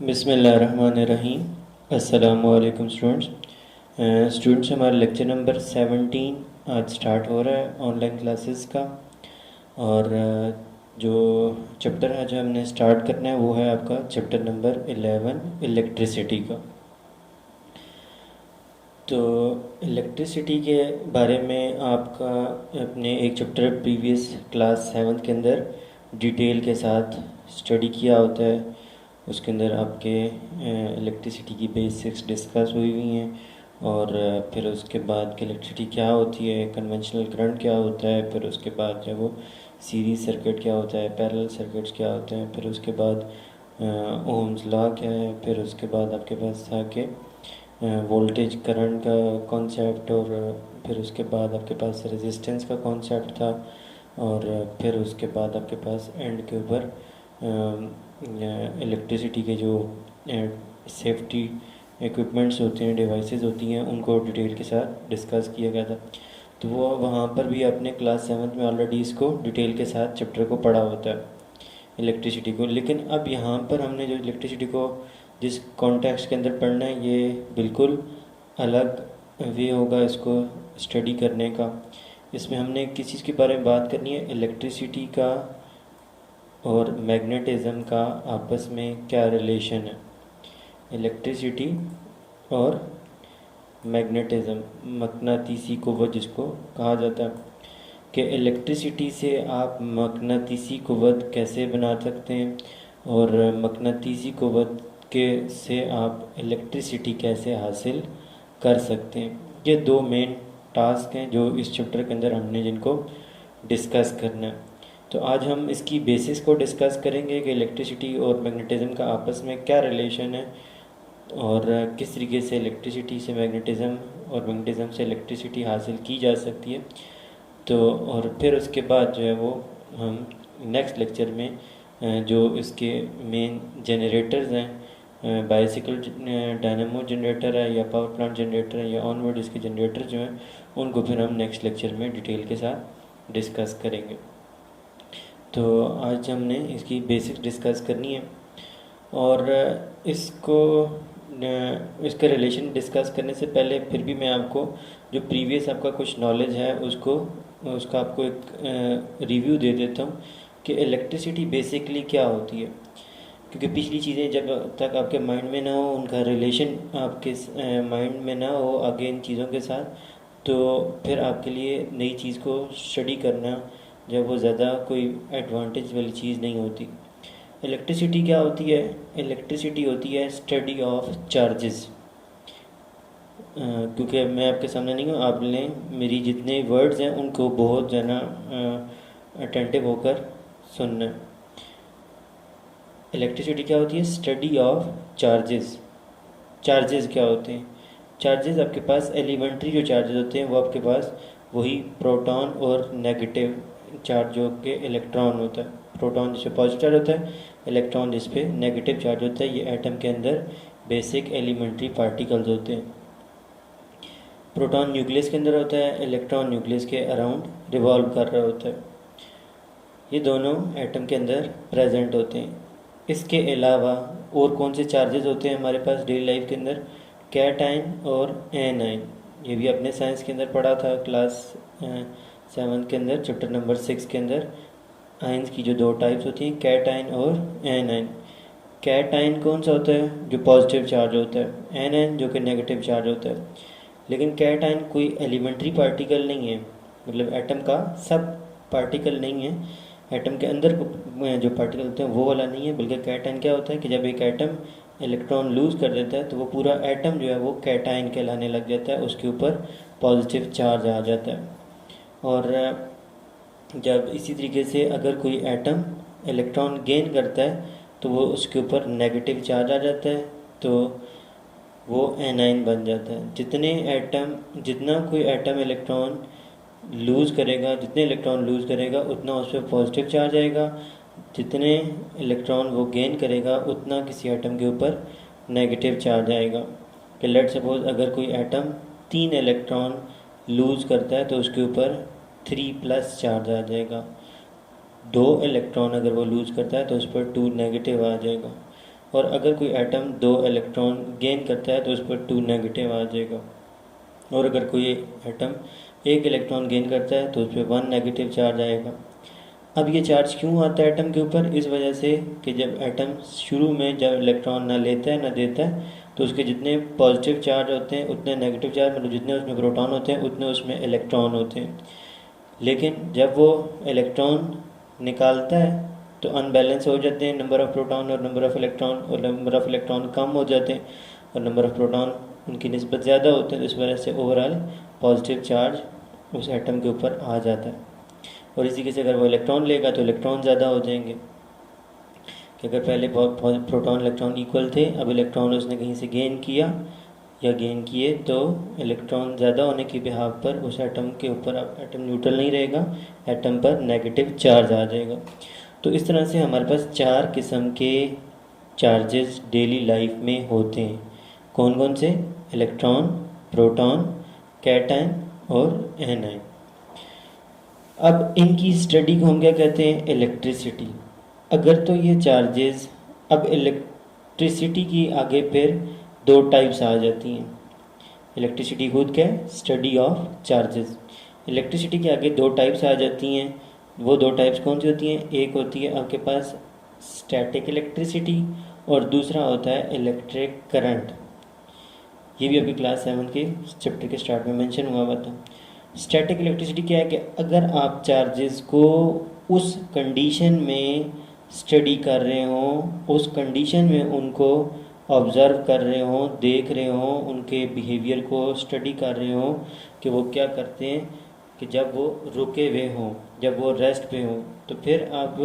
बिस्मिल्लाहिर्रहमानिर्रहीम। अस्सलामुअलैकुम स्टूडेंट्स, हमारा लेक्चर नंबर 17 आज स्टार्ट हो रहा है ऑनलाइन क्लासेस का। और जो चैप्टर आज हमने स्टार्ट करना है वो है आपका चैप्टर नंबर 11 इलेक्ट्रिसिटी का। तो इलेक्ट्रिसिटी के बारे में आपका अपने एक चैप्टर प्रीवियस क्लास 7 के अंदर डिटेल के साथ स्टडी किया होता है। उसके अंदर आपके इलेक्ट्रिसिटी की बेसिक्स डिस्कस हुई हुई हैं। और फिर उसके बाद कि इलेक्ट्रिसिटी क्या होती है, कन्वेंशनल करंट क्या होता है, फिर उसके बाद जो है वो सीरीज सर्किट क्या होता है, पैरेलल सर्किट्स क्या होते हैं, फिर उसके बाद ओम्स लॉ क्या है, फिर उसके बाद आपके पास था कि वोल्टेज करंट का कॉन्सेप्ट, और फिर उसके बाद आपके पास रेजिस्टेंस का कॉन्सेप्ट था। और फिर उसके बाद आपके पास एंड के ऊपर इलेक्ट्रिसिटी के जो सेफ्टी इक्विपमेंट्स होते हैं, डिवाइसेस होती हैं, उनको डिटेल के साथ डिस्कस किया गया था। तो वो वहाँ पर भी अपने क्लास 7 में ऑलरेडी इसको डिटेल के साथ चैप्टर को पढ़ा होता है इलेक्ट्रिसिटी को। लेकिन अब यहाँ पर हमने जो इलेक्ट्रिसिटी को जिस कॉन्टेक्स्ट के अंदर पढ़ना है, ये बिल्कुल अलग वे होगा इसको स्टडी करने का। इसमें हमने किस चीज़ के बारे में बात करनी है, इलेक्ट्रिसिटी का और मैग्नेटिज्म का आपस में क्या रिलेशन है। इलेक्ट्रिसिटी और मैग्नेटिज्म, मकनातीसी क़ुव्वत जिसको कहा जाता है, कि इलेक्ट्रिसिटी से आप मकनातीसी क़ुव्वत कैसे बना सकते हैं, और मकनातीसी क़ुव्वत के से आप इलेक्ट्रिसिटी कैसे हासिल कर सकते हैं। ये दो मेन टास्क हैं जो इस चैप्टर के अंदर हमने जिनको डिस्कस करना है। तो आज हम इसकी बेसिस को डिस्कस करेंगे कि इलेक्ट्रिसिटी और मैग्नेटिज्म का आपस में क्या रिलेशन है, और किस तरीके से इलेक्ट्रिसिटी से मैग्नेटिज्म और मैग्नेटिज्म से इलेक्ट्रिसिटी हासिल की जा सकती है। तो और फिर उसके बाद जो है वो हम नेक्स्ट लेक्चर में जो इसके मेन जनरेटर्स हैं, बाइसिकल डायनामो जनरेटर है या पावर प्लांट जनरेटर है या ऑनवर्ड इसके जनरेटर जो हैं, उनको फिर हम नेक्स्ट लेक्चर में डिटेल के साथ डिस्कस करेंगे। तो आज हमने इसकी बेसिक्स डिस्कस करनी है, और इसका रिलेशन डिस्कस करने से पहले फिर भी मैं आपको जो प्रीवियस आपका कुछ नॉलेज है उसका आपको एक रिव्यू दे देता हूँ कि इलेक्ट्रिसिटी बेसिकली क्या होती है। क्योंकि पिछली चीज़ें जब तक आपके माइंड में ना हो, उनका रिलेशन आपके माइंड में ना हो आगे इन चीज़ों के साथ, तो फिर आपके लिए नई चीज़ को स्टडी करना जब वो ज़्यादा कोई एडवांटेज वाली चीज़ नहीं होती। इलेक्ट्रिसिटी क्या होती है? इलेक्ट्रिसिटी होती है स्टडी ऑफ चार्जेस। क्योंकि मैं आपके सामने नहीं हूँ, आपने मेरी जितने वर्ड्स हैं उनको बहुत ज़्यादा अटेंटिव होकर सुनना है। इलेक्ट्रिसिटी क्या होती है? Study of charges. चार्जेस क्या होते हैं? चार्जेस आपके पास एलिमेंट्री जो चार्जेस होते हैं वो आपके पास वही प्रोटॉन और नेगेटिव चार्ज जो कि इलेक्ट्रॉन होता है। प्रोटॉन जिस पे पॉजिटिव चार्ज होता है, इलेक्ट्रॉन जिस पे नेगेटिव चार्ज होता है। ये एटम के अंदर बेसिक एलिमेंट्री पार्टिकल्स होते हैं। प्रोटॉन न्यूक्लियस के अंदर होता है, इलेक्ट्रॉन न्यूक्लियस के अराउंड रिवॉल्व कर रहा होता है। ये दोनों एटम के अंदर प्रेजेंट होते हैं। इसके अलावा और कौन से चार्जेस होते हैं हमारे पास डेली लाइफ के अंदर? कैटाइन और एनाइन। ये भी अपने साइंस के अंदर पढ़ा था क्लास 7 के अंदर, चैप्टर नंबर 6 के अंदर। आयंस की जो दो टाइप्स होती हैं, कैटाइन और एनाइन। कैटाइन कौन सा होता है? जो पॉजिटिव चार्ज होता है। एनाइन जो कि नेगेटिव चार्ज होता है। लेकिन कैटाइन कोई एलिमेंट्री पार्टिकल नहीं है, मतलब एटम का सब पार्टिकल नहीं है। एटम के अंदर जो पार्टिकल होते हैं वो वाला नहीं है, बल्कि कैटाइन क्या होता है कि जब एक एटम इलेक्ट्रॉन लूज़ कर देता है तो वो पूरा एटम जो है वो कैटाइन कहलाने लग जाता है, उसके ऊपर पॉजिटिव चार्ज आ जाता है। और जब इसी तरीके से अगर कोई एटम इलेक्ट्रॉन गेन करता है तो वो उसके ऊपर नेगेटिव चार्ज आ जाता है, तो वो एनाइन बन जाता है। जितना कोई एटम इलेक्ट्रॉन लूज़ करेगा, जितने इलेक्ट्रॉन लूज़ करेगा उतना उस पर पॉजिटिव चार्ज आएगा। जितने इलेक्ट्रॉन वो गेन करेगा उतना किसी एटम के ऊपर नेगेटिव चार्ज आएगा। कि लेट सपोज अगर कोई एटम 3 इलेक्ट्रॉन लूज़ करता है तो उसके ऊपर 3+ चार्ज आ जाएगा। 2 इलेक्ट्रॉन अगर वो लूज़ करता है तो उस पर 2 नेगेटिव आ जाएगा। और अगर कोई एटम 2 इलेक्ट्रॉन गेन करता है तो उस पर 2 नेगेटिव आ जाएगा, और अगर कोई एटम 1 इलेक्ट्रॉन गेन करता है तो उस पर 1 नेगेटिव चार्ज आएगा। अब ये चार्ज क्यों आता है एटम के ऊपर? इस वजह से कि जब एटम शुरू में जब इलेक्ट्रॉन ना लेता है ना देता है तो उसके जितने पॉजिटिव चार्ज होते हैं उतने नेगेटिव चार्ज, मतलब जितने उसमें प्रोटॉन होते हैं उतने उसमें इलेक्ट्रॉन होते हैं। लेकिन जब वो इलेक्ट्रॉन निकालता है तो अनबैलेंस हो जाते हैं नंबर ऑफ़ प्रोटॉन और नंबर ऑफ़ इलेक्ट्रॉन, और नंबर ऑफ़ इलेक्ट्रॉन कम हो जाते हैं और नंबर ऑफ़ प्रोटॉन उनकी निस्बत ज़्यादा होते हैं। तो इस वजह से ओवरऑल पॉजिटिव चार्ज उस एटम के ऊपर आ जाता है। और इसी के से अगर वो इलेक्ट्रॉन लेगा तो इलेक्ट्रॉन ज़्यादा हो जाएंगे, कि अगर पहले प्रोटॉन इलेक्ट्रॉन इक्वल थे, अब इलेक्ट्रॉन उसने कहीं से गेन किया या गेन किए तो इलेक्ट्रॉन ज़्यादा होने की बिहाव पर उस एटम के ऊपर, अब एटम न्यूट्रल नहीं रहेगा, एटम पर नेगेटिव चार्ज आ जाएगा। तो इस तरह से हमारे पास 4 किस्म के चार्जेस डेली लाइफ में होते हैं। कौन कौन से? इलेक्ट्रॉन, प्रोटॉन, कैटायन और एनायन। अब इनकी स्टडी को हम क्या कहते हैं? इलेक्ट्रिसिटी। अगर तो ये चार्जेस, अब इलेक्ट्रिसिटी की आगे फिर 2 टाइप्स आ जाती हैं। इलेक्ट्रिसिटी खुद क्या है? Study of charges. इलेक्ट्रिसिटी के आगे 2 टाइप्स आ जाती हैं। वो 2 टाइप्स कौन सी होती हैं? एक होती है आपके पास स्टैटिक इलेक्ट्रिसिटी और दूसरा होता है इलेक्ट्रिक करंट। ये भी आपकी क्लास 7 के चैप्टर के स्टार्ट में मेंशन हुआ था। स्टैटिक इलेक्ट्रिसिटी क्या है कि अगर आप चार्जेस को उस कंडीशन में स्टडी कर रहे हो, उस कंडीशन में उनको ऑब्ज़र्व कर रहे हो, देख रहे हो, उनके बिहेवियर को स्टडी कर रहे हो कि वो क्या करते हैं, कि जब वो रुके हुए हों, जब वो रेस्ट पे हों, तो फिर आप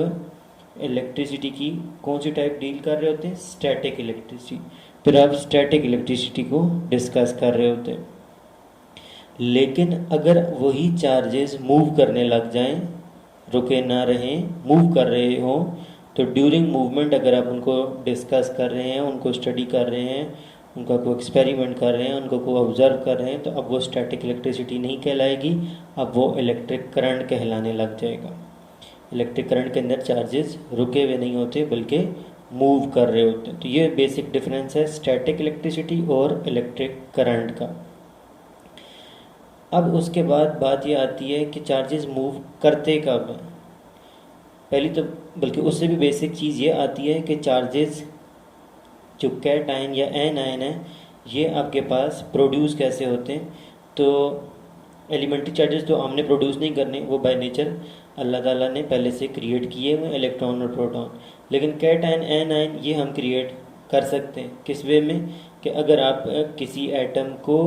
इलेक्ट्रिसिटी की कौन सी टाइप डील कर रहे होते हैं? Static electricity. फिर आप स्टैटिक इलेक्ट्रिसिटी को डिस्कस कर रहे होते हैं। लेकिन अगर वही चार्जेस मूव करने लग जाएं, रुके ना रहें, मूव कर रहे हो, तो ड्यूरिंग मूवमेंट अगर आप उनको डिस्कस कर रहे हैं, उनको स्टडी कर रहे हैं, उनका कोई एक्सपेरिमेंट कर रहे हैं, उनको कोई ऑब्ज़र्व कर रहे हैं, तो अब वो स्टैटिक इलेक्ट्रिसिटी नहीं कहलाएगी, अब वो इलेक्ट्रिक करंट कहलाने लग जाएगा। इलेक्ट्रिक करंट के अंदर चार्जेस रुके हुए नहीं होते बल्कि मूव कर रहे होते हैं। तो ये बेसिक डिफरेंस है स्टैटिक इलेक्ट्रिसिटी और इलेक्ट्रिक करंट का। अब उसके बाद बात ये आती है कि चार्जेस मूव करते कब हैं। पहली तो, बल्कि उससे भी बेसिक चीज़ ये आती है कि चार्जेस जो कैटायन या एनायन है, ये आपके पास प्रोड्यूस कैसे होते हैं। तो एलिमेंट्री चार्जेस तो हमने प्रोड्यूस नहीं करने, वो बाय नेचर अल्लाह ताला ने पहले से क्रिएट किए हुए इलेक्ट्रॉन और प्रोटॉन। लेकिन कैटायन एनायन ये हम क्रिएट कर सकते हैं। किस वे में? कि अगर आप किसी एटम को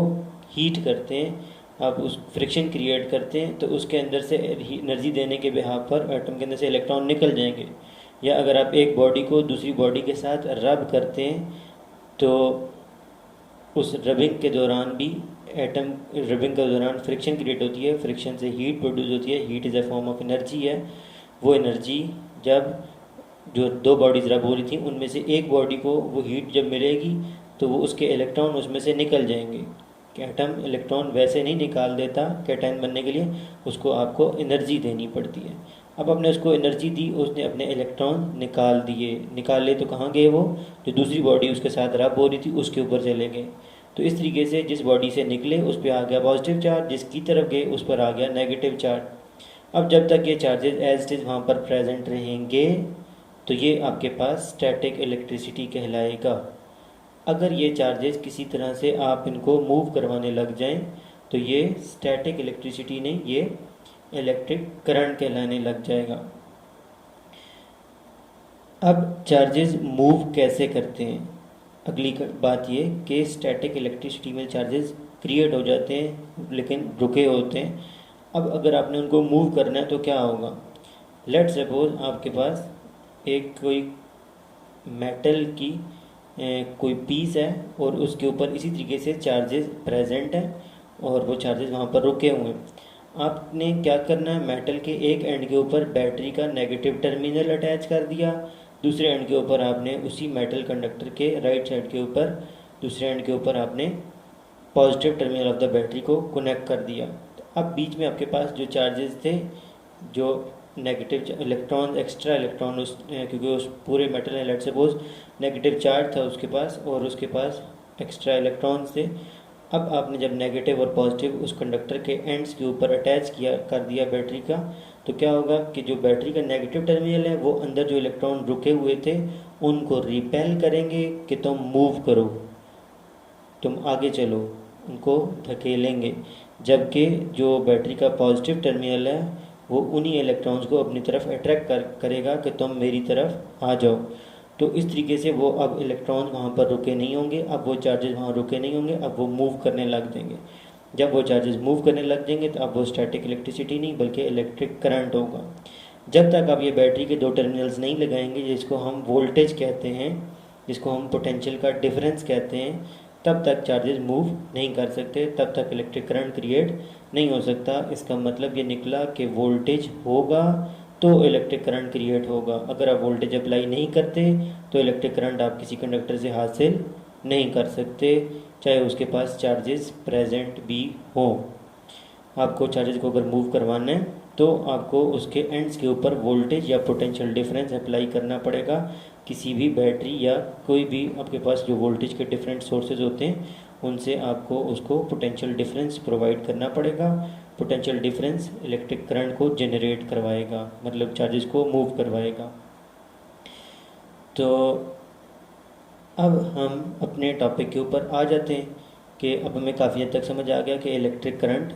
हीट करते हैं, आप उस फ्रिक्शन क्रिएट करते हैं, तो उसके अंदर से एनर्जी देने के बिहाफ पर एटम के अंदर से इलेक्ट्रॉन निकल जाएंगे। या अगर आप एक बॉडी को दूसरी बॉडी के साथ रब करते हैं तो उस रबिंग के दौरान भी एटम, रबिंग के दौरान फ्रिक्शन क्रिएट होती है, फ्रिक्शन से हीट प्रोड्यूस होती है। Heat is a form of energy है। वो एनर्जी जब जो 2 बॉडीज़ रब हो रही थी उनमें से एक बॉडी को वो हीट जब मिलेगी तो वो उसके इलेक्ट्रॉन उसमें से निकल जाएंगे। एटम इलेक्ट्रॉन वैसे नहीं निकाल देता कैटायन बनने के लिए, उसको आपको एनर्जी देनी पड़ती है। अब आपने उसको एनर्जी दी, उसने अपने इलेक्ट्रॉन निकाल दिए, निकाले तो कहाँ गए? वो जो दूसरी बॉडी उसके साथ रब हो रही थी उसके ऊपर चले गए। तो इस तरीके से जिस बॉडी से निकले उस पर आ गया पॉजिटिव चार्ज, जिसकी तरफ गए उस पर आ गया नेगेटिव चार्ज। अब जब तक ये चार्जेस एज इट इज़ वहाँ पर प्रेजेंट रहेंगे तो ये आपके पास स्टैटिक इलेक्ट्रिसिटी कहलाएगा। अगर ये चार्जेस किसी तरह से आप इनको मूव करवाने लग जाएं तो ये स्टैटिक इलेक्ट्रिसिटी नहीं, ये इलेक्ट्रिक करंट कहलाने लग जाएगा। अब चार्जेस मूव कैसे करते हैं? अगली बात ये कि स्टैटिक इलेक्ट्रिसिटी में चार्जेस क्रिएट हो जाते हैं लेकिन रुके होते हैं। अब अगर आपने उनको मूव करना है तो क्या होगा? लेट सपोज आपके पास एक कोई मेटल की कोई पीस है और उसके ऊपर इसी तरीके से चार्जेस प्रेजेंट हैं और वो चार्जेस वहाँ पर रुके हुए हैं। आपने क्या करना है? मेटल के एक एंड के ऊपर बैटरी का नेगेटिव टर्मिनल अटैच कर दिया, दूसरे एंड के ऊपर आपने उसी मेटल कंडक्टर के राइट साइड के ऊपर दूसरे एंड के ऊपर आपने positive terminal of the battery को कनेक्ट कर दिया। तो अब बीच में आपके पास जो चार्जेस थे, जो नेगेटिव इलेक्ट्रॉन, एक्स्ट्रा इलेक्ट्रॉन उस क्योंकि उस पूरे मेटल में लेट सपोज नेगेटिव चार्ज था उसके पास और उसके पास एक्स्ट्रा इलेक्ट्रॉन्स थे। अब आपने जब नेगेटिव और पॉजिटिव उस कंडक्टर के एंड्स के ऊपर अटैच किया कर दिया बैटरी का, तो क्या होगा कि जो बैटरी का नेगेटिव टर्मिनल है वो अंदर जो इलेक्ट्रॉन रुके हुए थे उनको रिपेल करेंगे कि तुम मूव करो, तुम आगे चलो, उनको धकेलेंगे। जबकि जो बैटरी का पॉजिटिव टर्मिनल है वो उन्हीं इलेक्ट्रॉन्स को अपनी तरफ अट्रैक्ट करेगा कि तुम मेरी तरफ आ जाओ। तो इस तरीके से वो अब इलेक्ट्रॉन्स वहाँ पर रुके नहीं होंगे, अब वो चार्जेस वहाँ रुके नहीं होंगे, अब वो मूव करने लग जाएंगे। जब वो चार्जेस मूव करने लग जाएंगे तो अब वो स्टैटिक इलेक्ट्रिसिटी नहीं बल्कि इलेक्ट्रिक करंट होगा। जब तक आप ये बैटरी के दो टर्मिनल्स नहीं लगाएंगे जिसको हम वोल्टेज कहते हैं, जिसको हम पोटेंशियल का डिफरेंस कहते हैं, तब तक चार्जेस मूव नहीं कर सकते, तब तक इलेक्ट्रिक करंट क्रिएट नहीं हो सकता। इसका मतलब ये निकला कि वोल्टेज होगा तो इलेक्ट्रिक करंट क्रिएट होगा। अगर आप वोल्टेज अप्लाई नहीं करते तो इलेक्ट्रिक करंट आप किसी कंडक्टर से हासिल नहीं कर सकते, चाहे उसके पास चार्जेस प्रेजेंट भी हों। आपको चार्जेस को अगर मूव करवाना है तो आपको उसके एंड्स के ऊपर वोल्टेज या पोटेंशियल डिफरेंस अप्लाई करना पड़ेगा। किसी भी बैटरी या कोई भी आपके पास जो वोल्टेज के डिफरेंट सोर्सेज होते हैं उनसे आपको उसको पोटेंशियल डिफरेंस प्रोवाइड करना पड़ेगा। पोटेंशियल डिफरेंस इलेक्ट्रिक करंट को जनरेट करवाएगा, मतलब चार्जेस को मूव करवाएगा। तो अब हम अपने टॉपिक के ऊपर आ जाते हैं कि अब हमें काफ़ी हद तक समझ आ गया कि इलेक्ट्रिक करंट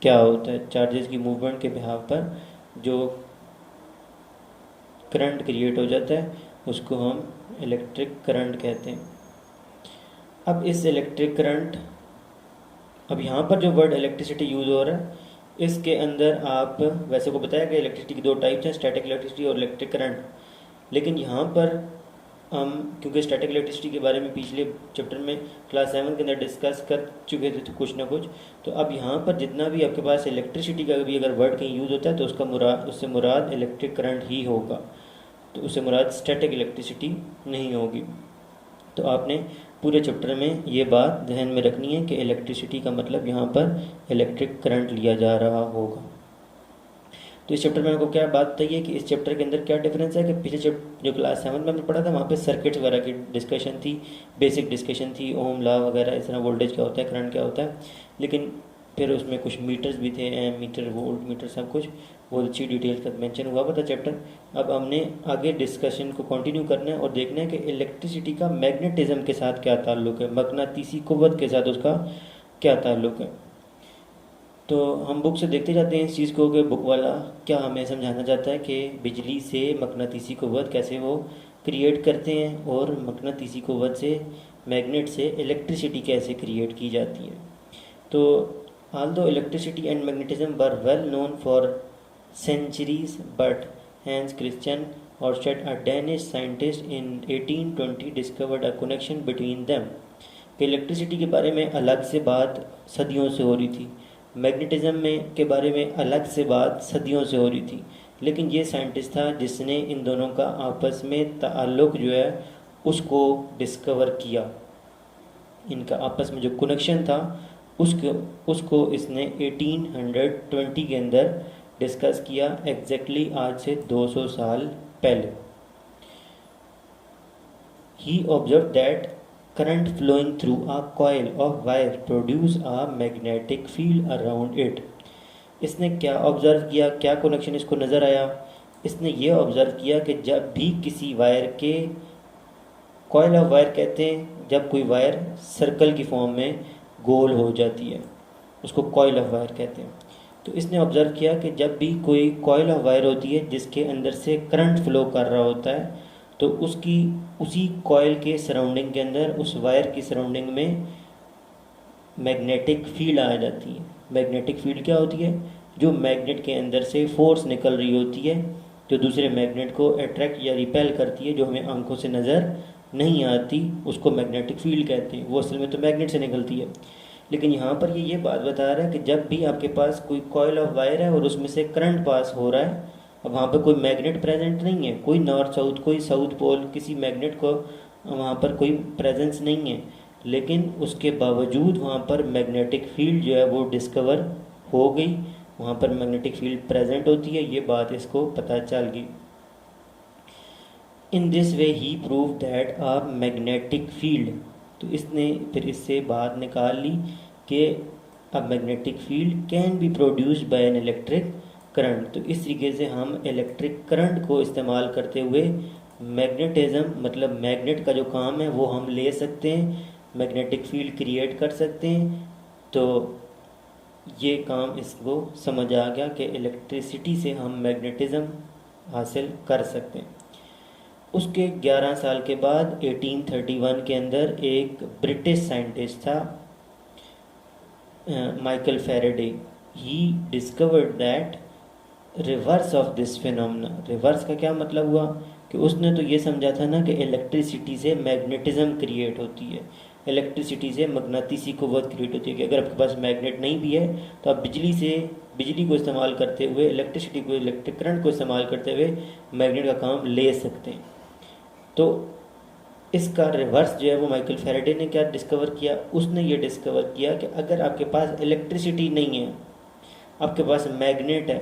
क्या होता है। चार्जेस की मूवमेंट के बिहाव पर जो करंट क्रिएट हो जाता है उसको हम इलेक्ट्रिक करंट कहते हैं। अब इस इलेक्ट्रिक करंट, अब यहाँ पर जो वर्ड इलेक्ट्रिसिटी यूज़ हो रहा है इसके अंदर आप वैसे को बताया कि इलेक्ट्रिसिटी की दो टाइप्स हैं, स्टैटिक इलेक्ट्रिसिटी और इलेक्ट्रिक करंट। लेकिन यहाँ पर हम क्योंकि स्टैटिक इलेक्ट्रिसिटी के बारे में पिछले चैप्टर में क्लास 7 के अंदर डिस्कस कर चुके थे तो कुछ ना कुछ, तो अब यहाँ पर जितना भी आपके पास इलेक्ट्रिसिटी का भी अगर वर्ड कहीं यूज़ होता है तो उससे मुराद इलेक्ट्रिक करंट ही होगा, तो उससे मुराद स्टैटिक इलेक्ट्रिसिटी नहीं होगी। तो आपने पूरे चैप्टर में ये बात ध्यान में रखनी है कि इलेक्ट्रिसिटी का मतलब यहाँ पर इलेक्ट्रिक करंट लिया जा रहा होगा। तो इस चैप्टर में आपको क्या बात बताइए है कि इस चैप्टर के अंदर क्या डिफरेंस है कि पिछले चैप्टर जो क्लास 7 में हमने पढ़ा था वहाँ पे सर्किट्स वगैरह की डिस्कशन थी, बेसिक डिस्कशन थी, ओम लॉ वगैरह, इस तरह वोल्टेज क्या होता है, करंट क्या होता है, लेकिन फिर उसमें कुछ मीटर्स भी थे, एम मीटर, वोल्ट मीटर, सब कुछ बहुत अच्छी डिटेल का मेंशन हुआ था चैप्टर। अब हमने आगे डिस्कशन को कंटिन्यू करना है और देखना है कि इलेक्ट्रिसिटी का मैग्नेटिज्म के साथ क्या ताल्लुक है, मकनातीसी क़ुव्वत के साथ उसका क्या ताल्लुक है। तो हम बुक से देखते जाते हैं इस चीज़ को कि बुक वाला क्या हमें समझाना चाहता है कि बिजली से मकनातीसी क़ुव्वत कैसे वो क्रिएट करते हैं और मकनातीसी क़ुव्वत से, मैग्नेट से इलेक्ट्रिसिटी कैसे क्रिएट की जाती है। तो although electricity and magnetism were well known for centuries, but Hans Christian Ørsted, a Danish scientist, in 1820 discovered a connection between them। कि इलेक्ट्रिसिटी के बारे में अलग से बात सदियों से हो रही थी, मैग्नेटिज्म में के बारे में अलग से बात सदियों से हो रही थी, लेकिन ये साइंटिस्ट था जिसने इन दोनों का आपस में ताल्लुक़ जो है उसको डिस्कवर किया। इनका आपस में जो कनेक्शन था उसको इसने 1820 के अंदर डिस्कस किया, एग्जैक्टली आज से 200 साल पहले। He observed that current flowing through a coil of wire produce a magnetic field around it। इसने क्या ऑब्ज़र्व किया, क्या कनेक्शन इसको नज़र आया, इसने ये ऑब्ज़र्व किया कि जब भी किसी वायर के, कॉइल ऑफ वायर कहते हैं जब कोई वायर सर्कल की फॉर्म में गोल हो जाती है, उसको कॉइल ऑफ वायर कहते हैं। तो इसने ऑब्ज़र्व किया कि जब भी कोई कॉइल ऑफ वायर होती है जिसके अंदर से करंट फ्लो कर रहा होता है तो उसी कॉइल के सराउंडिंग के अंदर, उस वायर की सराउंडिंग में मैग्नेटिक फील्ड आ जाती है। मैग्नेटिक फील्ड क्या होती है, जो मैग्नेट के अंदर से फोर्स निकल रही होती है जो दूसरे मैग्नेट को अट्रैक्ट या रिपेल करती है, जो हमें आंखों से नज़र नहीं आती, उसको मैग्नेटिक फील्ड कहते हैं। वो असल में तो मैग्नेट से निकलती है। लेकिन यहाँ पर ये बात बता रहा है कि जब भी आपके पास कोई कॉइल ऑफ वायर है और उसमें से करंट पास हो रहा है, अब वहाँ पर कोई मैग्नेट प्रेजेंट नहीं है, कोई नॉर्थ साउथ, कोई साउथ पोल, किसी मैग्नेट को वहाँ पर कोई प्रेजेंस नहीं है, लेकिन उसके बावजूद वहाँ पर मैग्नेटिक फील्ड जो है वो डिस्कवर हो गई। वहाँ पर मैग्नेटिक फील्ड प्रेजेंट होती है, ये बात इसको पता चल गई। In this way he prove that a magnetic field, तो इसने फिर इससे बात निकाल ली कि a magnetic field can be produced by an electric current. तो इस तरीके से हम इलेक्ट्रिक करंट को इस्तेमाल करते हुए मैग्नेटिज्म मतलब मैग्नेट का जो काम है वो हम ले सकते हैं, मैग्नेटिक फील्ड क्रिएट कर सकते हैं। तो ये काम इसको समझ आ गया कि इलेक्ट्रिसिटी से हम मैग्नेटिज्म हासिल कर सकते हैं। उसके 11 साल के बाद 1831 के अंदर एक ब्रिटिश साइंटिस्ट था Michael Faraday, he discovered that reverse of this phenomena. Reverse का क्या मतलब हुआ कि उसने तो ये समझा था ना कि इलेक्ट्रिसिटी से मैग्नेटिज्म क्रिएट होती है, इलेक्ट्रिसिटी से मकनातीसी क़ुव्वत क्रिएट होती है कि अगर आपके पास मैग्नेट नहीं भी है तो आप बिजली को इस्तेमाल करते हुए इलेक्ट्रिसिटी को इलेक्ट्रिक करंट को इस्तेमाल करते हुए मैग्नेट का काम ले सकते हैं। तो इसका रिवर्स जो है वो माइकल फैराडे ने क्या डिस्कवर किया, उसने ये डिस्कवर किया कि अगर आपके पास इलेक्ट्रिसिटी नहीं है, आपके पास मैग्नेट है,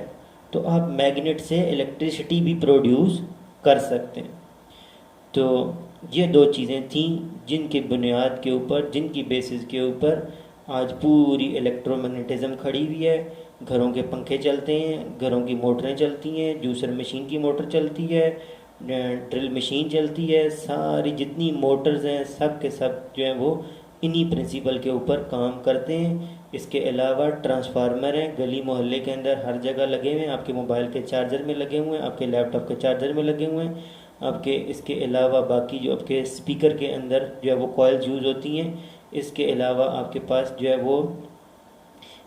तो आप मैग्नेट से इलेक्ट्रिसिटी भी प्रोड्यूस कर सकते हैं। तो ये दो चीज़ें थीं जिनकी बुनियाद के ऊपर, जिनकी बेसिस के ऊपर आज पूरी इलेक्ट्रोमैग्नेटिज्म खड़ी हुई है। घरों के पंखे चलते हैं, घरों की मोटरें चलती हैं, जूसर मशीन की मोटर चलती है, ड्रिल मशीन चलती है, सारी जितनी मोटर्स हैं सब के सब जो हैं वो इन्हीं प्रिंसिपल के ऊपर काम करते हैं। इसके अलावा ट्रांसफार्मर हैं, गली मोहल्ले के अंदर हर जगह लगे हुए हैं, आपके मोबाइल के चार्जर में लगे हुए हैं, आपके लैपटॉप के चार्जर में लगे हुए हैं, आपके इसके अलावा बाकी जो आपके स्पीकर के अंदर जो है वो कॉइल्स यूज़ होती हैं। इसके अलावा आपके पास जो है वो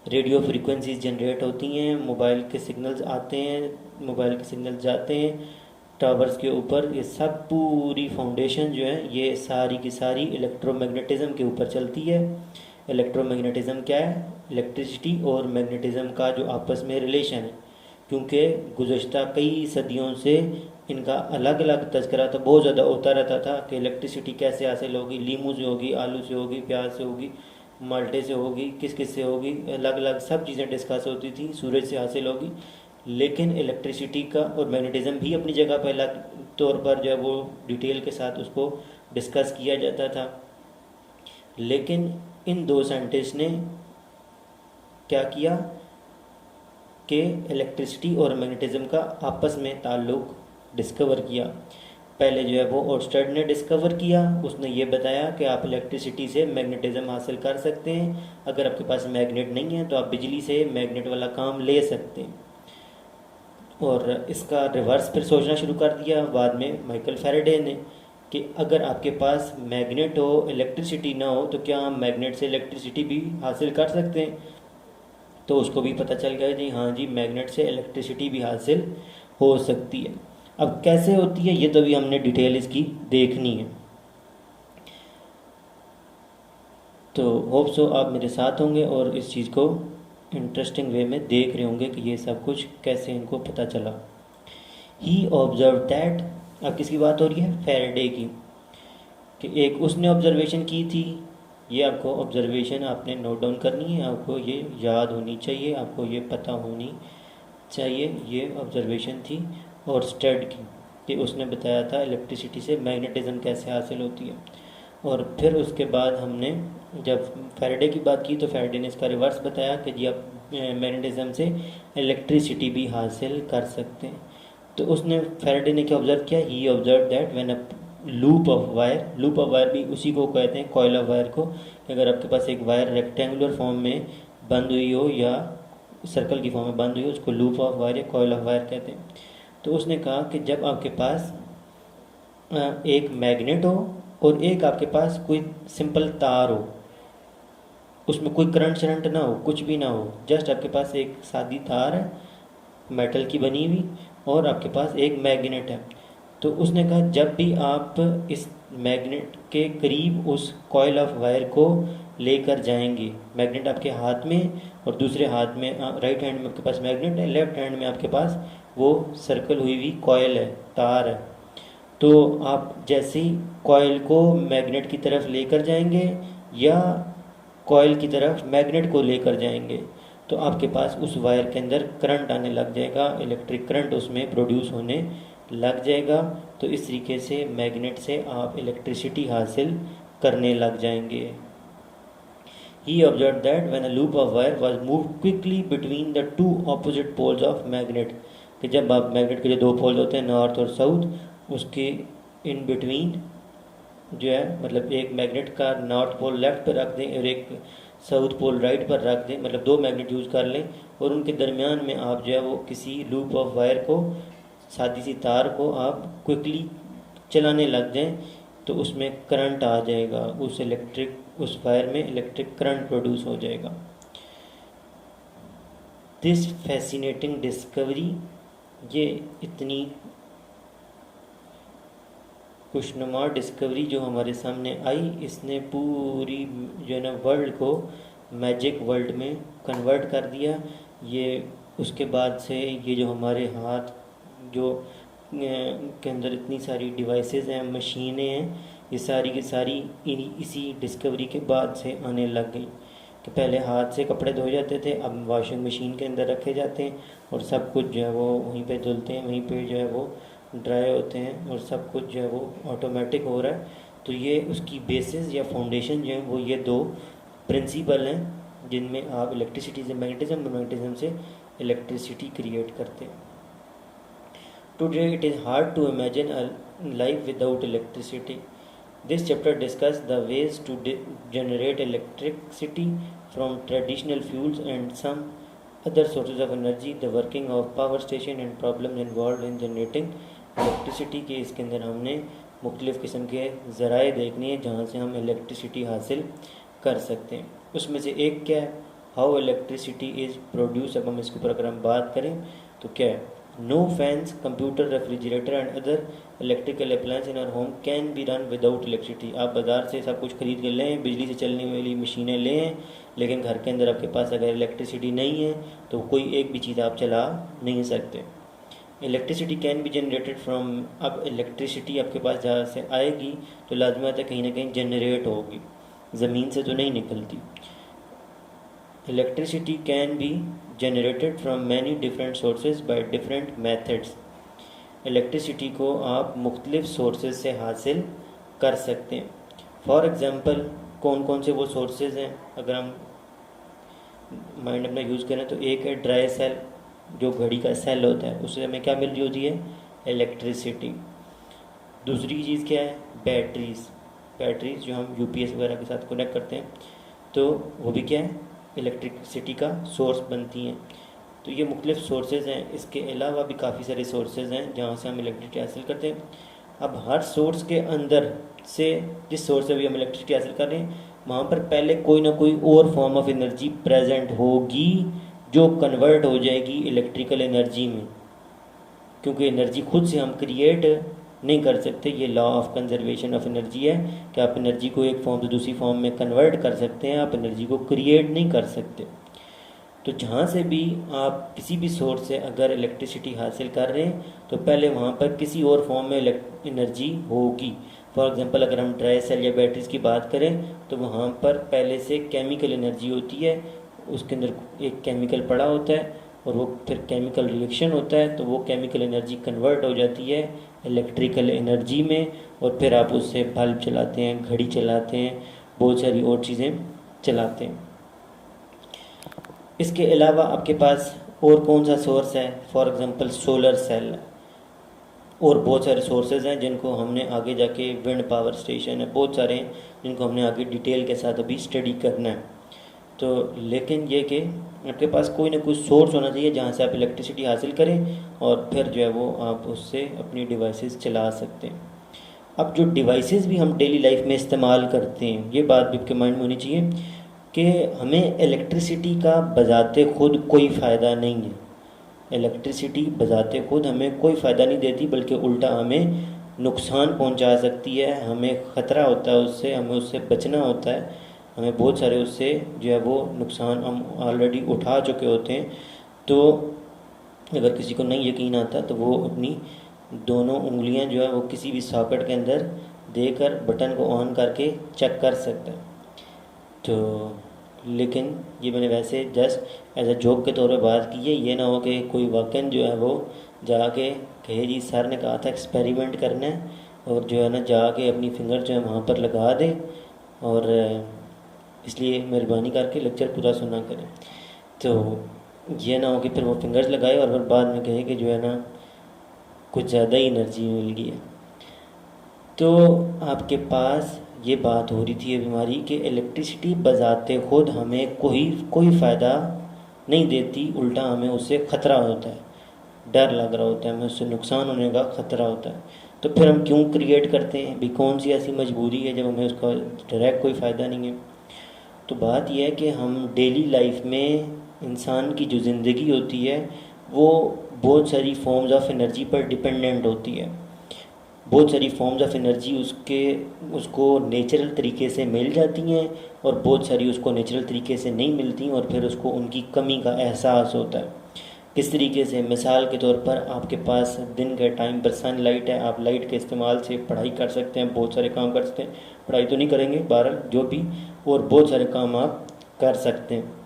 रेडियो फ्रीक्वेंसीज जनरेट होती हैं, मोबाइल के सिग्नल्स आते हैं, मोबाइल के सिग्नल्स जाते हैं टावर्स के ऊपर। ये सब पूरी फाउंडेशन जो है ये सारी की सारी इलेक्ट्रोमैग्नेटिज्म के ऊपर चलती है। इलेक्ट्रोमैग्नेटिज्म क्या है? इलेक्ट्रिसिटी और मैग्नेटिज्म का जो आपस में रिलेशन है, क्योंकि गुज़श्ता कई सदियों से इनका अलग अलग तज़किरा तो बहुत ज़्यादा होता रहता था कि इलेक्ट्रिसिटी कैसे हासिल होगी, लीमू से होगी, आलू से होगी, प्याज से होगी, माल्टे से होगी, किस किस से होगी, अलग अलग सब चीज़ें डिस्कस होती थी, सूरज से हासिल होगी। लेकिन इलेक्ट्रिसिटी का और मैग्नेटिज्म भी अपनी जगह पर अलग तौर पर जो है वो डिटेल के साथ उसको डिस्कस किया जाता था। लेकिन इन दो साइंटिस्ट ने क्या किया कि इलेक्ट्रिसिटी और मैग्नेटिज्म का आपस में ताल्लुक़ डिस्कवर किया। पहले जो है वो ओर्स्टेड ने डिस्कवर किया, उसने ये बताया कि आप इलेक्ट्रिसिटी से मैग्नेटिज्म हासिल कर सकते हैं, अगर आपके पास मैग्नेट नहीं है तो आप बिजली से मैग्नेट वाला काम ले सकते हैं। और इसका रिवर्स फिर सोचना शुरू कर दिया बाद में माइकल फैराडे ने कि अगर आपके पास मैग्नेट हो, इलेक्ट्रिसिटी ना हो, तो क्या हम मैग्नेट से इलेक्ट्रिसिटी भी हासिल कर सकते हैं? तो उसको भी पता चल गया जी हाँ जी, मैग्नेट से इलेक्ट्रिसिटी भी हासिल हो सकती है। अब कैसे होती है ये तो भी हमने डिटेल इसकी देखनी है। तो होप सो आप मेरे साथ होंगे और इस चीज़ को इंटरेस्टिंग वे में देख रहे होंगे कि ये सब कुछ कैसे इनको पता चला। ही ऑब्जर्व दैट, अब किसकी बात हो रही है? फैराडे की, कि एक उसने ऑब्जर्वेशन की थी। ये आपको ऑब्जर्वेशन आपने नोट डाउन करनी है, आपको ये याद होनी चाहिए, आपको ये पता होनी चाहिए। ये ऑब्जर्वेशन थी ओर्स्टेड की कि उसने बताया था इलेक्ट्रिसिटी से मैग्नेटिज्म कैसे हासिल होती है। और फिर उसके बाद हमने जब फैराडे की बात की तो फैराडे ने इसका रिवर्स बताया कि जी आप मैग्नेटिज्म से इलेक्ट्रिसिटी भी हासिल कर सकते हैं। तो उसने फैराडे ने क्या ऑब्जर्व किया? He observe that when a loop of wire भी उसी को कहते हैं, कॉइल ऑफ वायर को, कि अगर आपके पास एक वायर रेक्टेंगुलर फॉर्म में बंद हुई हो या सर्कल की फॉर्म में बंद हुई हो, उसको लूप ऑफ वायर या कॉइल ऑफ वायर कहते हैं। तो उसने कहा कि जब आपके पास एक मैग्नेट हो और एक आपके पास कोई सिंपल तार हो, उसमें कोई करंट शरंट ना हो, कुछ भी ना हो, जस्ट आपके पास एक सादी तार है मेटल की बनी हुई और आपके पास एक मैग्नेट है। तो उसने कहा जब भी आप इस मैग्नेट के करीब उस कॉइल ऑफ वायर को लेकर जाएंगे, मैग्नेट आपके हाथ में और दूसरे हाथ में राइट हैंड में आपके पास मैग्नेट है, लेफ्ट हैंड में आपके पास वो सर्कल हुई हुई कॉइल है, तार है। तो आप जैसे ही कॉइल को मैग्नेट की तरफ लेकर जाएंगे या कॉइल की तरफ मैग्नेट को लेकर जाएंगे, तो आपके पास उस वायर के अंदर करंट आने लग जाएगा, इलेक्ट्रिक करंट उसमें प्रोड्यूस होने लग जाएगा। तो इस तरीके से मैग्नेट से आप इलेक्ट्रिसिटी हासिल करने लग जाएंगे। He observed that when a loop of wire was moved quickly between the two opposite poles of magnet, कि जब आप मैग्नेट के जो दो पोल होते हैं नॉर्थ और साउथ, उसके इन बिटवीन जो है, मतलब एक मैग्नेट का नॉर्थ पोल लेफ्ट पर रख दें और एक साउथ पोल राइट पर रख दें, मतलब दो मैग्नेट यूज़ कर लें और उनके दरमियान में आप जो है वो किसी लूप ऑफ वायर को, सादी सी तार को आप क्विकली चलाने लग जाएं, तो उसमें करंट आ जाएगा, उस वायर में इलेक्ट्रिक करंट प्रोड्यूस हो जाएगा। दिस फैसिनेटिंग डिस्कवरी, ये इतनी खुशनुमा डिस्कवरी जो हमारे सामने आई, इसने पूरी जो है ना वर्ल्ड को मैजिक वर्ल्ड में कन्वर्ट कर दिया। ये उसके बाद से ये जो हमारे हाथ जो के अंदर इतनी सारी डिवाइसेस हैं, मशीनें हैं, ये सारी की सारी इसी डिस्कवरी के बाद से आने लग गई। कि पहले हाथ से कपड़े धोए जाते थे, अब वॉशिंग मशीन के अंदर रखे जाते हैं और सब कुछ जो है वो वहीं पे धुलते हैं, वहीं पे जो है वो ड्राई होते हैं और सब कुछ जो है वो ऑटोमेटिक हो रहा है। तो ये उसकी बेसिस या फाउंडेशन जो है वो ये दो प्रिंसिपल हैं जिनमें आप इलेक्ट्रिसिटी से मैग्नेटिज्म और मैग्नेटिज्म से इलेक्ट्रिसिटी क्रिएट करते हैं। Today it is hard to imagine a life without electricity. This chapter discusses the ways to generate electricity from traditional fuels and some other sources of energy, the working of power station and problems involved in generating electricity के इसके अंदर हमने मुख्तलिफ़ किस्म के ज़राए देखने हैं जहाँ से हम इलेक्ट्रिसिटी हासिल कर सकते हैं। उसमें से एक क्या है, हाउ इलेक्ट्रिसिटी इज़ प्रोड्यूस। अब हम इसके ऊपर अगर हम बात करें तो क्या है, no fans, computer, refrigerator and other electrical appliance in our home can be run without electricity. आप बाज़ार से सब कुछ ख़रीद के लें, बिजली से चलने वाली मशीनें लें, लेकिन घर के अंदर आपके पास अगर इलेक्ट्रिसिटी नहीं है तो कोई एक भी चीज़ आप चला नहीं सकते। Electricity can be generated from, अब इलेक्ट्रिसिटी आपके पास जहाँ से आएगी तो लाजमत है कहीं ना कहीं जनरेट होगी, ज़मीन से तो नहीं निकलती। Electricity can be generated from many different sources by different methods. Electricity को आप मुख्तलिफ सोर्सेज से हासिल कर सकते हैं। फॉर एग्ज़ाम्पल कौन कौन से वो सोर्सेज हैं, अगर हम माइंड अपना यूज़ करें तो एक है ड्राई सेल, जो घड़ी का सेल होता है, उससे हमें क्या मिल रही होती है, इलेक्ट्रिसिटी। दूसरी चीज़ क्या है, बैटरीज जो हम यूपीएस वगैरह के साथ कनेक्ट करते हैं, तो वो भी क्या है, इलेक्ट्रिसिटी का सोर्स बनती हैं। तो ये मुख्तलिफ सोर्सेज हैं। इसके अलावा भी काफ़ी सारे सोर्सेज हैं जहाँ से हम इलेक्ट्रिसिटी हासिल करते हैं। अब हर सोर्स के अंदर से, जिस सोर्स से भी हम इलेक्ट्रिसिटी हासिल कर रहे हैं, वहाँ पर पहले कोई ना कोई और फॉर्म ऑफ एनर्जी प्रेजेंट होगी जो कन्वर्ट हो जाएगी इलेक्ट्रिकल एनर्जी में, क्योंकि एनर्जी खुद से हम क्रिएट नहीं कर सकते। ये law of conservation of energy है कि आप एनर्जी को एक फॉर्म से दूसरी फॉर्म में कन्वर्ट कर सकते हैं, आप एनर्जी को क्रिएट नहीं कर सकते। तो जहाँ से भी आप किसी भी सोर्स से अगर इलेक्ट्रिसिटी हासिल कर रहे हैं तो पहले वहाँ पर किसी और फॉर्म में एनर्जी होगी। फॉर एग्जांपल अगर हम ड्राई सेल या बैटरीज की बात करें तो वहाँ पर पहले से केमिकल एनर्जी होती है, उसके अंदर एक केमिकल पड़ा होता है और वो फिर केमिकल रिएक्शन होता है, तो वो केमिकल एनर्जी कन्वर्ट हो जाती है इलेक्ट्रिकल एनर्जी में, और फिर आप उससे बल्ब चलाते हैं, घड़ी चलाते हैं, बहुत सारी और चीज़ें चलाते हैं। इसके अलावा आपके पास और कौन सा सोर्स है, फॉर एग्जांपल सोलर सेल, और बहुत सारे सोर्सेज हैं जिनको हमने आगे जाके, विंड पावर स्टेशन है, बहुत सारे हैं जिनको हमने आगे डिटेल के साथ अभी स्टडी करना है। तो लेकिन ये कि आपके पास कोई ना कोई सोर्स होना चाहिए जहाँ से आप इलेक्ट्रिसिटी हासिल करें और फिर जो है वो आप उससे अपनी डिवाइसेस चला सकते हैं। अब जो डिवाइसेस भी हम डेली लाइफ में इस्तेमाल करते हैं, ये बात भी आपके माइंड में होनी चाहिए कि हमें इलेक्ट्रिसिटी का बजाते खुद कोई फ़ायदा नहीं है। इलेक्ट्रिसिटी बजाते खुद हमें कोई फ़ायदा नहीं देती, बल्कि उल्टा हमें नुकसान पहुंचा सकती है, हमें ख़तरा होता है उससे, हमें उससे बचना होता है। हमें बहुत सारे उससे जो है वो नुकसान हम ऑलरेडी उठा चुके होते हैं। तो अगर किसी को नहीं यकीन आता तो वो अपनी दोनों उंगलियां जो है वो किसी भी सॉकेट के अंदर देकर बटन को ऑन करके चेक कर सकता है। तो लेकिन ये मैंने वैसे जस्ट एज अ जोक के तौर पे बात की है। ये ना हो कि कोई वाकई जो है वो जाके कहे जी सर ने कहा था एक्सपेरिमेंट करना है, और जो है ना जाके अपनी फिंगर जो है वहाँ पर लगा दे, और इसलिए मेहरबानी करके लेक्चर पूरा सुना करें। तो ये ना हो कि फिर वो फिंगर्स लगाए और फिर बाद में कहे कि जो है ना कुछ ज़्यादा ही एनर्जी मिल गई है। तो आपके पास ये बात हो रही थी अभी हमारी कि इलेक्ट्रिसिटी बजाते खुद हमें कोई फ़ायदा नहीं देती, उल्टा हमें उससे ख़तरा होता है, डर लग रहा होता है, हमें उससे नुकसान होने का ख़तरा होता है। तो फिर हम क्यों क्रिएट करते हैं भी? कौन सी ऐसी मजबूरी है जब हमें उसका डायरेक्ट कोई फ़ायदा नहीं है? तो बात यह है कि हम डेली लाइफ में इंसान की जो ज़िंदगी होती है वो बहुत सारी फॉर्म्स ऑफ एनर्जी पर डिपेंडेंट होती है। बहुत सारी फॉर्म्स ऑफ एनर्जी उसको नेचुरल तरीके से मिल जाती हैं, और बहुत सारी उसको नेचुरल तरीके से नहीं मिलती, और फिर उसको उनकी कमी का एहसास होता है। किस तरीके से? मिसाल के तौर पर आपके पास दिन के टाइम पर सनलाइट है, आप लाइट के इस्तेमाल से पढ़ाई कर सकते हैं, बहुत सारे काम कर सकते हैं, पढ़ाई तो नहीं करेंगे बहरहाल जो भी, और बहुत सारे काम आप कर सकते हैं।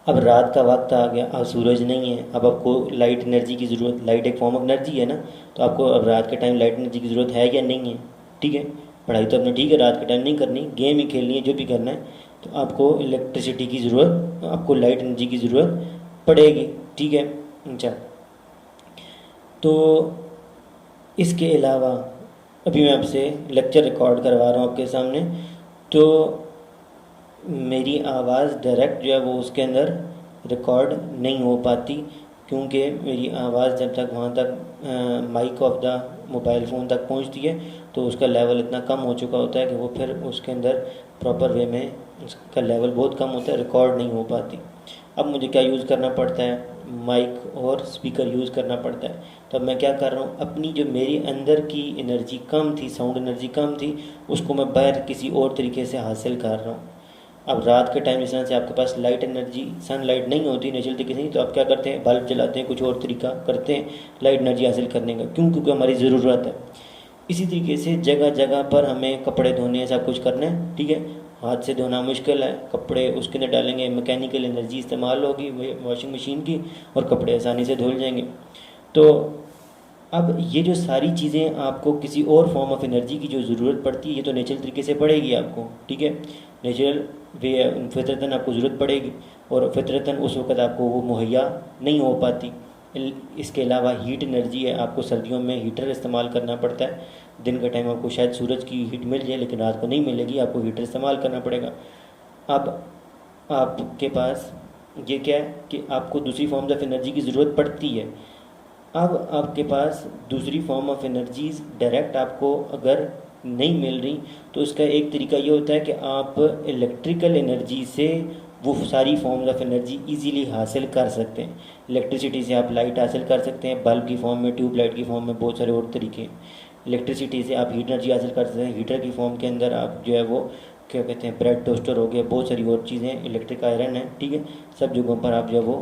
अब रात का वक्त आ गया, अब सूरज नहीं है, अब आपको लाइट एनर्जी की ज़रूरत, लाइट एक फॉर्म ऑफ एनर्जी है ना, तो आपको अब रात के टाइम लाइट एनर्जी की ज़रूरत है या नहीं है? ठीक है, पढ़ाई तो अपने ठीक है रात के टाइम नहीं करनी, गेम ही खेलनी है, जो भी करना है, तो आपको इलेक्ट्रिसिटी की ज़रूरत, आपको लाइट एनर्जी की ज़रूरत पड़ेगी। ठीक है, अच्छा। तो इसके अलावा अभी मैं आपसे लेक्चर रिकॉर्ड करवा रहा हूँ आपके सामने, तो मेरी आवाज़ डायरेक्ट जो है वो उसके अंदर रिकॉर्ड नहीं हो पाती, क्योंकि मेरी आवाज़ जब तक वहाँ तक mic of the mobile phone तक पहुँचती है तो उसका लेवल इतना कम हो चुका होता है कि वो फिर उसके अंदर प्रॉपर वे में उसका लेवल बहुत कम होता है, रिकॉर्ड नहीं हो पाती। अब मुझे क्या यूज़ करना पड़ता है? माइक और स्पीकर यूज़ करना पड़ता है। तो अब मैं क्या कर रहा हूँ, अपनी जो मेरी अंदर की एनर्जी कम थी, साउंड एनर्जी कम थी, उसको मैं बाहर किसी और तरीके से हासिल कर रहा हूँ। अब रात के टाइम जिस तरह से आपके पास लाइट एनर्जी, सनलाइट नहीं होती नेचुरल तरीके से, तो आप क्या करते हैं? बल्ब जलाते हैं, कुछ और तरीका करते हैं लाइट एनर्जी हासिल करने का। क्यों? क्योंकि हमारी ज़रूरत है। इसी तरीके से जगह जगह पर हमें कपड़े धोने सब कुछ करना है, ठीक है, हाथ से धोना मुश्किल है, कपड़े उसके अंदर डालेंगे, मैकेनिकल एनर्जी इस्तेमाल होगी वॉशिंग मशीन की, और कपड़े आसानी से धुल जाएंगे। तो अब ये जो सारी चीज़ें आपको किसी और फॉर्म ऑफ एनर्जी की जो ज़रूरत पड़ती है, ये तो नेचुरल तरीके से पड़ेगी आपको, ठीक है, नेचुरल वे फितरतन आपको ज़रूरत पड़ेगी, और फितरतन उस वक्त आपको वो मुहैया नहीं हो पाती। इसके अलावा हीट एनर्जी है, आपको सर्दियों में हीटर इस्तेमाल करना पड़ता है। दिन के टाइम आपको शायद सूरज की हीट मिल जाए, लेकिन रात को नहीं मिलेगी, आपको हीटर इस्तेमाल करना पड़ेगा। अब आपके पास ये क्या है कि आपको दूसरी फॉर्म्स ऑफ एनर्जी की ज़रूरत पड़ती है। अब आपके पास दूसरी फॉर्म ऑफ एनर्जीज़ डायरेक्ट आपको अगर नहीं मिल रही, तो इसका एक तरीका ये होता है कि आप इलेक्ट्रिकल एनर्जी से वो सारी फॉर्म्स ऑफ एनर्जी इजीली हासिल कर सकते हैं। इलेक्ट्रिसिटी से आप लाइट हासिल कर सकते हैं, बल्ब की फॉर्म में, ट्यूबलाइट की फॉर्म में, बहुत सारे और तरीके हैं। इलेक्ट्रिसिटी से आप हीट एनर्जी हासिल कर सकते हैं, हीटर की फॉर्म के अंदर आप जो है वो क्या कहते हैं, ब्रेड टोस्टर हो गया, बहुत सारी और चीज़ें, इलेक्ट्रिक आयरन है, ठीक है, सब जगहों पर आप जो है वो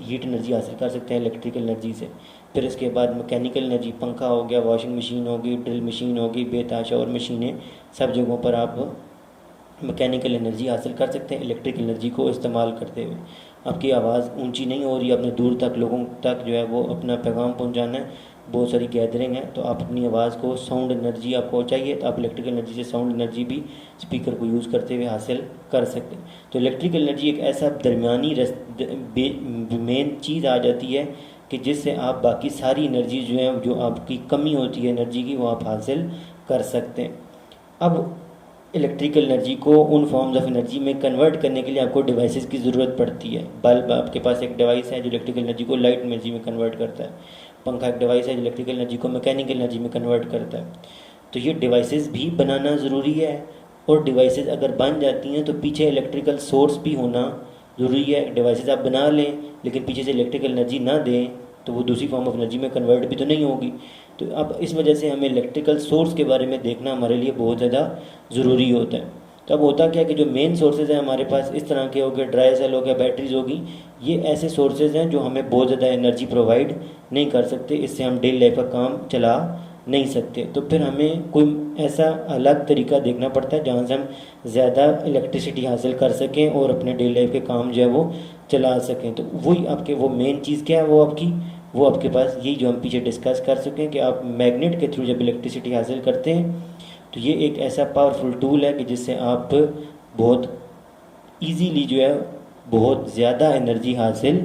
हीट एनर्जी हासिल कर सकते हैं इलेक्ट्रिकल एनर्जी से। फिर इसके बाद मैकेनिकल एनर्जी, पंखा हो गया, वॉशिंग मशीन होगी, ड्रिल मशीन होगी, बेताशा और मशीनें, सब जगहों पर आप मैकेनिकल एनर्जी हासिल कर सकते हैं इलेक्ट्रिक एनर्जी को इस्तेमाल करते हुए। आपकी आवाज़ ऊंची नहीं हो रही, आपने दूर तक लोगों तक जो है वो अपना पैगाम पहुंचाना है, बहुत सारी गैदरिंग है, तो आप अपनी आवाज़ को साउंड एनर्जी आपको चाहिए, तो आप इलेक्ट्रिकल एनर्जी से साउंड एनर्जी भी स्पीकर को यूज़ करते हुए हासिल कर सकते हैं। तो इलेक्ट्रिकल एनर्जी एक ऐसा दरमियानी मेन चीज़ आ जाती है कि जिससे आप बाकी सारी एनर्जी जो है, जो आपकी कमी होती है एनर्जी की, वो आप हासिल कर सकते हैं। अब इलेक्ट्रिकल एनर्जी को उन फॉर्म्स ऑफ एनर्जी में कन्वर्ट करने के लिए आपको डिवाइसेस की ज़रूरत पड़ती है। बल्ब आपके पास एक डिवाइस है जो इलेक्ट्रिकल एनर्जी को लाइट एनर्जी में कन्वर्ट करता है, पंखा एक डिवाइस है जो इलेक्ट्रिकल एनर्जी को मैकेनिकल एनर्जी में कन्वर्ट करता है। तो ये डिवाइसेस भी बनाना ज़रूरी है, और डिवाइसेस अगर बन जाती हैं तो पीछे इलेक्ट्रिकल सोर्स भी होना ज़रूरी है। डिवाइसेस आप बना लें लेकिन पीछे से इलेक्ट्रिकल एनर्जी ना दें तो वो दूसरी फॉर्म ऑफ एनर्जी में कन्वर्ट भी तो नहीं होगी। तो अब इस वजह से हमें इलेक्ट्रिकल सोर्स के बारे में देखना हमारे लिए बहुत ज़्यादा ज़रूरी होता है। तो अब होता क्या है कि जो मेन सोर्सेज हैं हमारे पास इस तरह के हो गए, ड्राई सेल हो गया, बैटरीज होगी, ये ऐसे सोर्सेज हैं जो हमें बहुत ज़्यादा एनर्जी प्रोवाइड नहीं कर सकते, इससे हम डेली लाइफ का काम चला नहीं सकते। तो फिर हमें कोई ऐसा अलग तरीका देखना पड़ता है जहाँ से हम ज़्यादा इलेक्ट्रिसिटी हासिल कर सकें और अपने डेली लाइफ के काम जो है वो चला सकें। तो वही आपके वो मेन चीज़ क्या है, वो आपके पास यही जो हम पीछे डिस्कस कर सकें कि आप मैग्नेट के थ्रू जब इलेक्ट्रिसिटी हासिल करते हैं तो ये एक ऐसा पावरफुल टूल है कि जिससे आप बहुत इजीली जो है बहुत ज़्यादा एनर्जी हासिल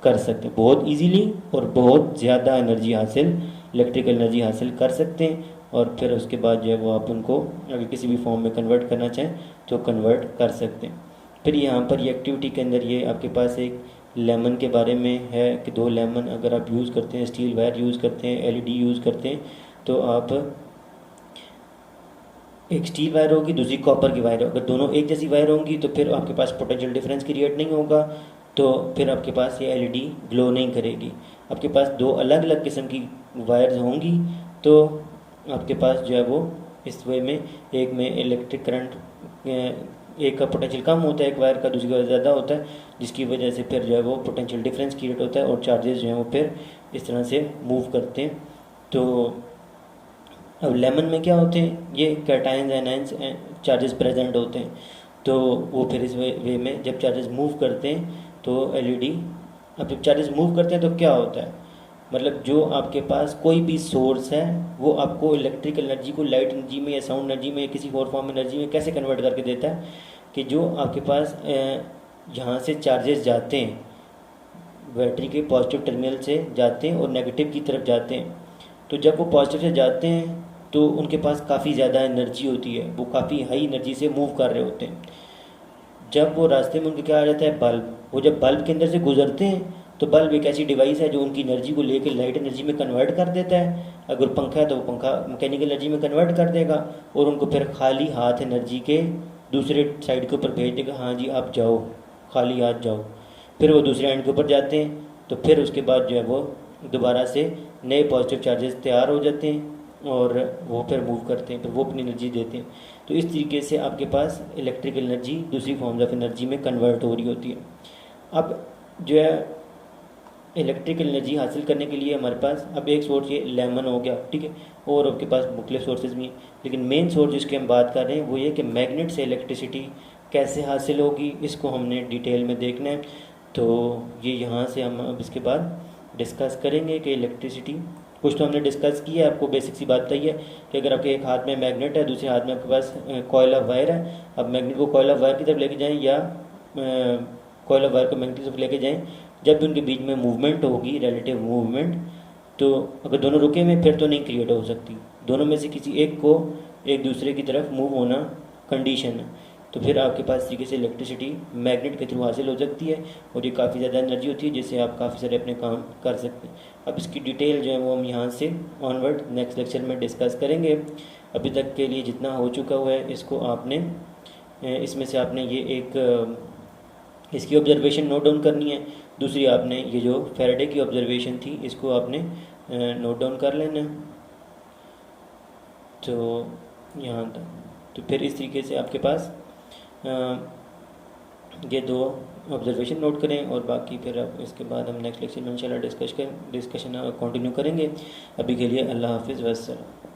कर सकते हैं, बहुत इजीली और बहुत ज़्यादा एनर्जी हासिल, इलेक्ट्रिकल एनर्जी हासिल कर सकते हैं। और फिर उसके बाद जो है वो आप उनको अगर किसी भी फॉर्म में कन्वर्ट करना चाहें तो कन्वर्ट कर सकते हैं। फिर यहाँ पर ये एक्टिविटी के अंदर ये आपके पास एक लेमन के बारे में है कि 2 लेमन अगर आप यूज़ करते हैं, स्टील वायर यूज़ करते हैं, एलईडी यूज़ करते हैं, तो आप एक स्टील वायर होगी, दूसरी कॉपर की वायर, अगर दोनों एक जैसी वायर होंगी तो फिर आपके पास पोटेंशियल डिफरेंस क्रिएट नहीं होगा, तो फिर आपके पास ये एलईडी ग्लो नहीं करेगी। आपके पास 2 अलग अलग किस्म की वायर्स होंगी तो आपके पास जो है वो इस वे में एक में इलेक्ट्रिक करंट, एक का पोटेंशियल कम होता है एक वायर का, दूसरी का ज़्यादा होता है, जिसकी वजह से फिर जो है वो पोटेंशियल डिफरेंस क्रिएट होता है और चार्जेस जो हैं वो फिर इस तरह से मूव करते हैं। तो अब लेमन में क्या होते हैं, ये कैटायंस एनायंस चार्जेस प्रेजेंट होते हैं, तो वो फिर इस वे में जब चार्जेस मूव करते हैं तो एलईडी, अब जब चार्जेस मूव करते हैं तो क्या होता है, मतलब जो आपके पास कोई भी सोर्स है वो आपको इलेक्ट्रिकल एनर्जी को लाइट एनर्जी में या साउंड एनर्जी में या किसी और फॉर्म एनर्जी में कैसे कन्वर्ट करके देता है कि जो आपके पास जहाँ से चार्जेस जाते हैं बैटरी के पॉजिटिव टर्मिनल से जाते हैं और नेगेटिव की तरफ जाते हैं, तो जब वो पॉजिटिव से जाते हैं तो उनके पास काफ़ी ज़्यादा एनर्जी होती है, वो काफ़ी हाई एनर्जी से मूव कर रहे होते हैं। जब वो रास्ते में उनके क्या आ जाता है बल्ब, वो जब बल्ब के अंदर से गुजरते हैं तो बल्ब एक ऐसी डिवाइस है जो उनकी एनर्जी को लेकर लाइट एनर्जी में कन्वर्ट कर देता है। अगर पंखा है तो वो पंखा मैकेनिकल एनर्जी में कन्वर्ट कर देगा और उनको फिर खाली हाथ एनर्जी के दूसरे साइड के ऊपर भेज देगा, हाँ जी आप जाओ, खाली हाथ जाओ। फिर वो दूसरे एंड के ऊपर जाते हैं तो फिर उसके बाद जो है वो दोबारा से नए पॉजिटिव चार्जेस तैयार हो जाते हैं और वो फिर मूव करते हैं, फिर वो अपनी एनर्जी देते हैं। तो इस तरीके से आपके पास इलेक्ट्रिकल एनर्जी दूसरी फॉर्म्स ऑफ एनर्जी में कन्वर्ट हो रही होती है। अब जो है इलेक्ट्रिकल एनर्जी हासिल करने के लिए हमारे पास अब एक सोर्स ये लेमन हो गया, ठीक है, और आपके पास मुख्तलिफ सोर्सेज भी हैं, लेकिन मेन सोर्स जिसके हम बात कर रहे हैं वो ये कि मैग्नेट से इलेक्ट्रिसिटी कैसे हासिल होगी, इसको हमने डिटेल में देखना है। तो ये यहाँ से हम अब इसके बाद डिस्कस करेंगे कि इलेक्ट्रिसिटी, कुछ तो हमने डिस्कस किया है, आपको बेसिक सी बात बताइए कि अगर आपके एक हाथ में मैग्नेट है, दूसरे हाथ में आपके पास कॉइल ऑफ वायर है, अब मैग्नेट को कॉइल ऑफ वायर की तरफ लेके जाएं या कॉइल ऑफ वायर को मैग्नेट की तरफ लेके जाएं, जब भी उनके बीच में मूवमेंट होगी, रिलेटिव मूवमेंट, तो अगर दोनों रुके हुए फिर तो नहीं क्रिएट हो सकती, दोनों में से किसी एक को एक दूसरे की तरफ मूव होना कंडीशन है, तो फिर आपके पास इस तरीके से इलेक्ट्रिसिटी मैग्नेट के थ्रू हासिल हो सकती है और ये काफ़ी ज़्यादा एनर्जी होती है जिससे आप काफ़ी सारे अपने काम कर सकते हैं। अब इसकी डिटेल जो है वो हम यहाँ से ऑनवर्ड नेक्स्ट लेक्चर में डिस्कस करेंगे। अभी तक के लिए जितना हो चुका हुआ है इसको आपने इसमें से आपने ये एक इसकी ऑब्जर्वेशन नोट डाउन करनी है, दूसरी आपने ये जो फैराडे की ऑब्जर्वेशन थी इसको आपने नोट डाउन कर लेना है। तो यहाँ तक, तो फिर इस तरीके से आपके पास ये 2 ऑब्जर्वेशन नोट करें और बाकी फिर अब इसके बाद हम नेक्स्ट लेक्चर में इंशाल्लाह डिस्कशन कंटिन्यू करेंगे। अभी के लिए अल्लाह हाफिज़ वस्सलाम।